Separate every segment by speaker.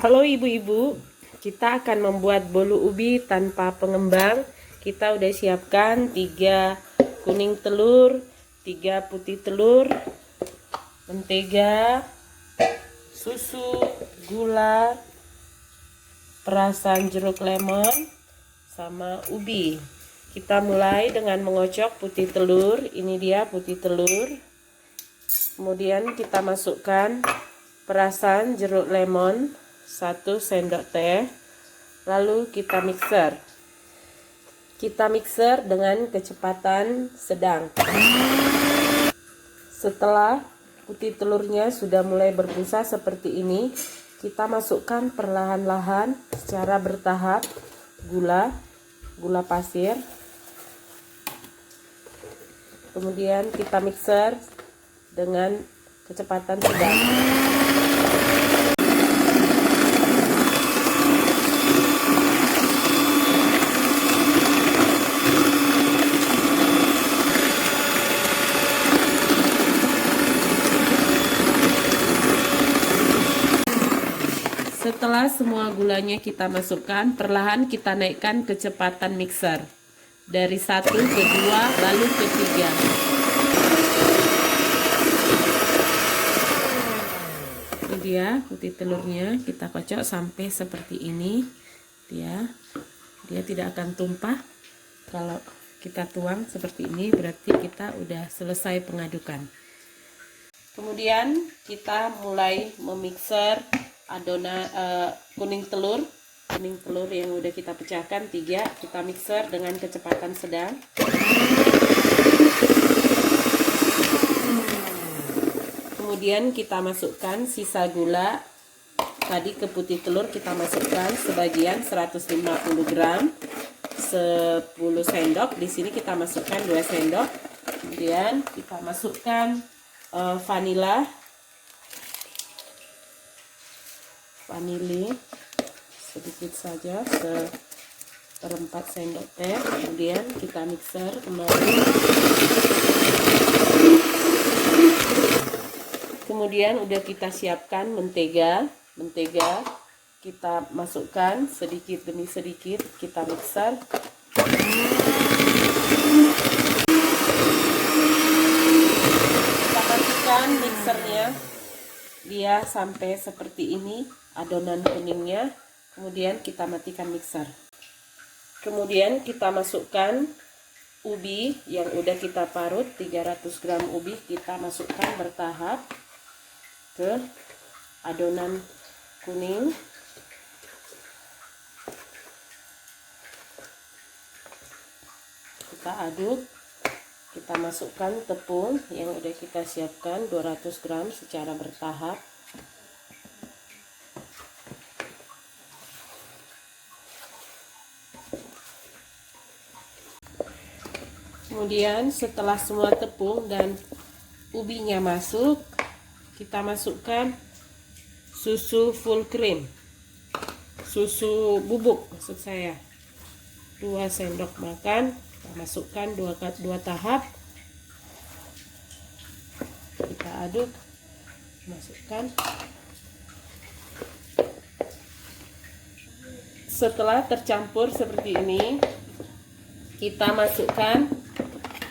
Speaker 1: Halo ibu-ibu, kita akan membuat bolu ubi tanpa pengembang. Kita udah siapkan 3 kuning telur, 3 putih telur, mentega, susu, gula, perasan jeruk lemon, sama ubi. Kita mulai dengan mengocok putih telur. Ini dia putih telur. Kemudian kita masukkan perasan jeruk lemon 1 sendok teh, lalu kita mixer dengan kecepatan sedang. Setelah putih telurnya sudah mulai berbusa seperti ini, kita masukkan perlahan-lahan secara bertahap gula pasir. Kemudian kita mixer dengan kecepatan sedang. Setelah semua gulanya kita masukkan, perlahan kita naikkan kecepatan mixer dari 1 ke 2 lalu ke 3. Ini dia putih telurnya, kita kocok sampai seperti ini. Dia tidak akan tumpah. Kalau kita tuang seperti ini berarti kita udah selesai pengadukan. Kemudian kita mulai memixer adonan kuning telur yang udah kita pecahkan 3, kita mixer dengan kecepatan sedang. Kemudian kita masukkan sisa gula tadi ke putih telur, kita masukkan sebagian 150 gram 10 sendok. Di sini kita masukkan 2 sendok. Kemudian kita masukkan vanili sedikit saja, 1/4 sendok teh. Kemudian kita mixer kembali. Kemudian udah kita siapkan mentega kita masukkan sedikit demi sedikit, kita mixer. Kita matikan mixernya dia sampai seperti ini adonan kuningnya. Kemudian kita matikan mixer. Kemudian kita masukkan ubi yang udah kita parut, 300 gram ubi kita masukkan bertahap ke adonan kuning. Kita aduk. Kita masukkan tepung yang udah kita siapkan 200 gram secara bertahap. Kemudian setelah semua tepung dan ubinya masuk, kita masukkan susu full cream, susu bubuk maksud saya, 2 sendok makan. Kita masukkan 2 tahap, kita aduk, masukkan. Setelah tercampur seperti ini, kita masukkan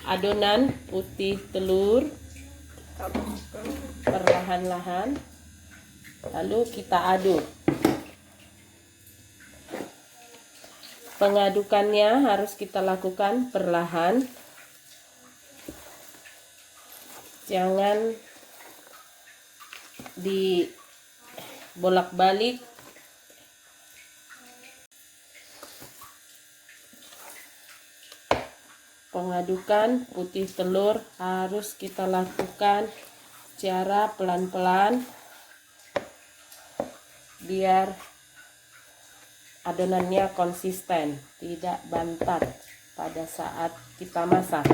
Speaker 1: adonan putih telur perlahan-lahan, lalu kita aduk. Pengadukannya harus kita lakukan perlahan, jangan dibolak-balik. Pengadukan putih telur harus kita lakukan secara pelan-pelan biar adonannya konsisten, tidak bantat pada saat kita masak.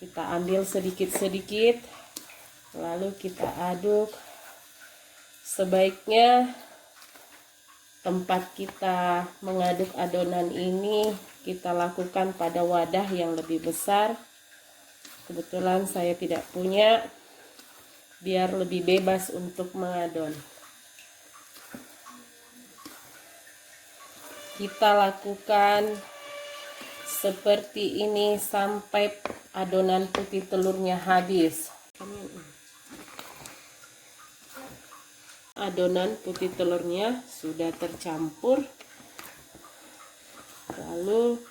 Speaker 1: Kita ambil sedikit-sedikit lalu kita aduk. Sebaiknya tempat kita mengaduk adonan ini kita lakukan pada wadah yang lebih besar. Kebetulan saya tidak punya, biar lebih bebas untuk mengadon. Kita lakukan seperti ini sampai adonan putih telurnya habis. Adonan putih telurnya sudah tercampur. Lalu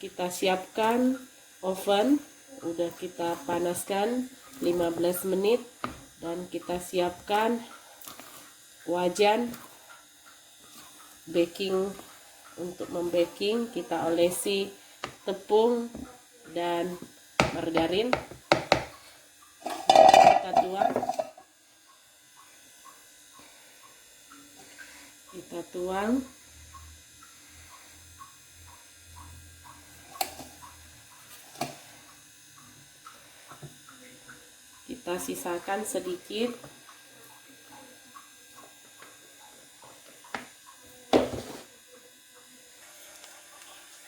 Speaker 1: kita siapkan oven, udah kita panaskan 15 menit, dan kita siapkan wajan baking. Untuk membaking kita olesi tepung dan margarin. Kita tuang. Kita sisakan sedikit.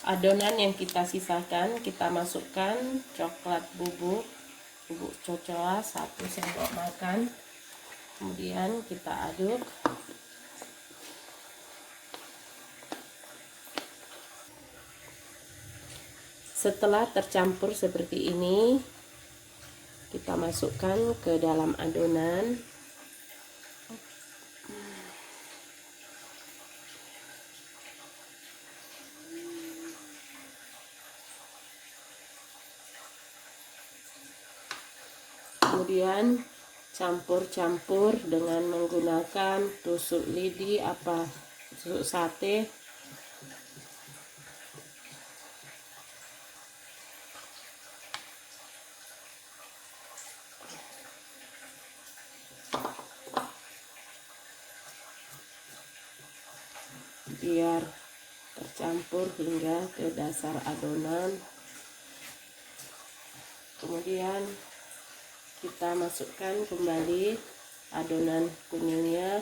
Speaker 1: Adonan yang kita sisakan, kita masukkan coklat bubuk cocoa 1 sendok makan. Kemudian kita aduk. Setelah tercampur seperti ini, kita masukkan ke dalam adonan. Kemudian campur-campur dengan menggunakan tusuk lidi tusuk sate. Biar tercampur hingga ke dasar adonan. Kemudian kita masukkan kembali adonan kuningnya.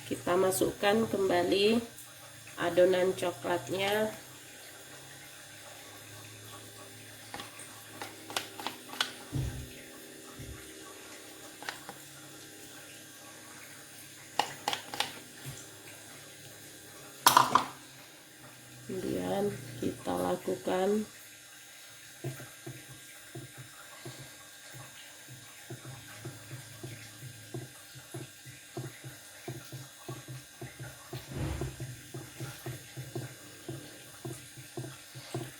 Speaker 1: Kita masukkan kembali adonan coklatnya. Kemudian kita lakukan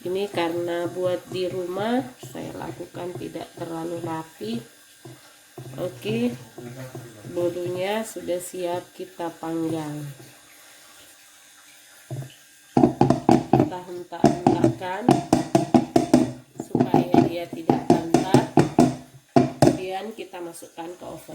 Speaker 1: ini karena buat di rumah, saya lakukan tidak terlalu rapi. Oke, bolunya sudah siap kita panggang. Kita hentak-hentakkan supaya dia tidak bantar. Kemudian kita masukkan ke oven.